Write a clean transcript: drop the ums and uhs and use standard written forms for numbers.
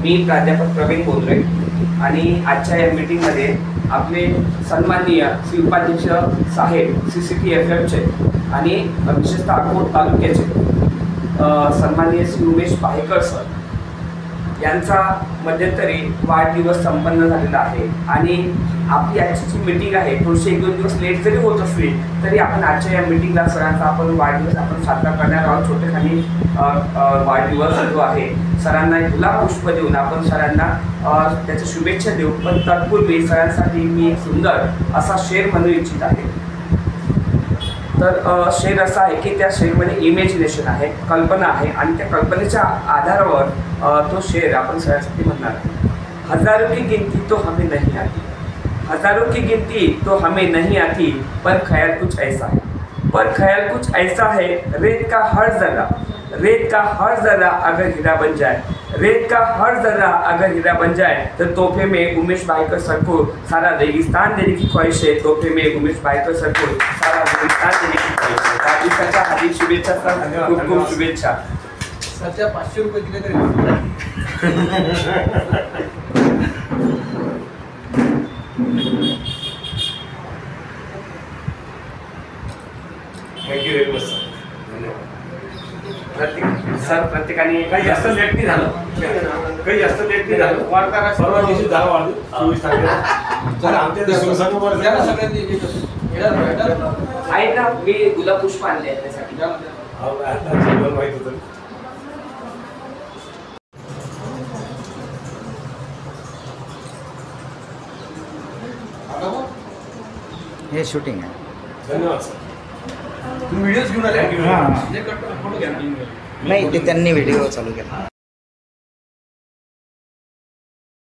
मी प्राध्यापक प्रवीण बोलतोय आणि आजच्या या मीटिंगमध्ये आपले सन्माननीय श्री उपाध्यक्ष साहेब CCTFFचे आणि विशेषतः अकोट तालुक्याचे सन्माननीय श्री उमेश पाहेकर सर यांचा मध्यंतरी वाढदिवस संपन्न झालेला आहे आणि आपली आजची जी मीटिंग आहे थोडीशी 1-2 दिवस लेट जरी होत असली तरी आपण आजच्या या मीटिंगला सरांचा आपण वाढदिवस आपण साजरा करणार आहोत। छोटेखानी वाढदिवस जो आहे सरांना गुलाबपुष्प देऊन आपण सरांना त्याच्या शुभेच्छा देऊ, पण तत्पूर्वी सरांसाठी मी एक सुंदर असा शेर म्हणू इच्छित आहे। तर शेर असा आहे की त्या शेरमध्ये इमॅजिनेशन आहे, कल्पना आहे आणि त्या कल्पनेच्या आधारावर तो शेर आपण सरांसाठी म्हणणार आहे। हजारों की गिनती तो हमें नहीं आती, हजारों की गिनती तो हमें नहीं आती, पर ख्याल कुछ ऐसा है, पर ख्याल कुछ ऐसा है, रेत का हर जर्रा अगर हीरा बन जाए, रेत का हर जर्रा अगर हीरा बन जाए, तो तोहफे में उमेश पाहेकर सर को सारा रेगिस्तान देने की ख्वाहिश है। तोहफे में उमेश पाहेकर सर को सारा रेगिस्तान देने की ख्वाहिश है। वाढदिवसाच्या हार्दिक शुभेच्छा सर, खूप खूप शुभेच्छा। सध्या 500 रुपये दिले तरी थँक्यू व्हेरी मच सर, धन्यवाद। प्रत्येकाने काही जास्त लेट नाही झालं, काही जास्त लेट नाही झालं। परवा दिवशी 10 वाजले 24 तारखेला जर आमच्या शिवसंघ सगळ्यांनी आहे ना, मी गुलाबपुष्प आणले आहे त्यासाठी माहित होतं। हे शूटिंग आहे। धन्यवाद सर। तुम्ही व्हिडिओज घेऊन आले? थँक्यू। हां फोटो घ्या। नाही, ते त्यांनी व्हिडिओ चालू केला।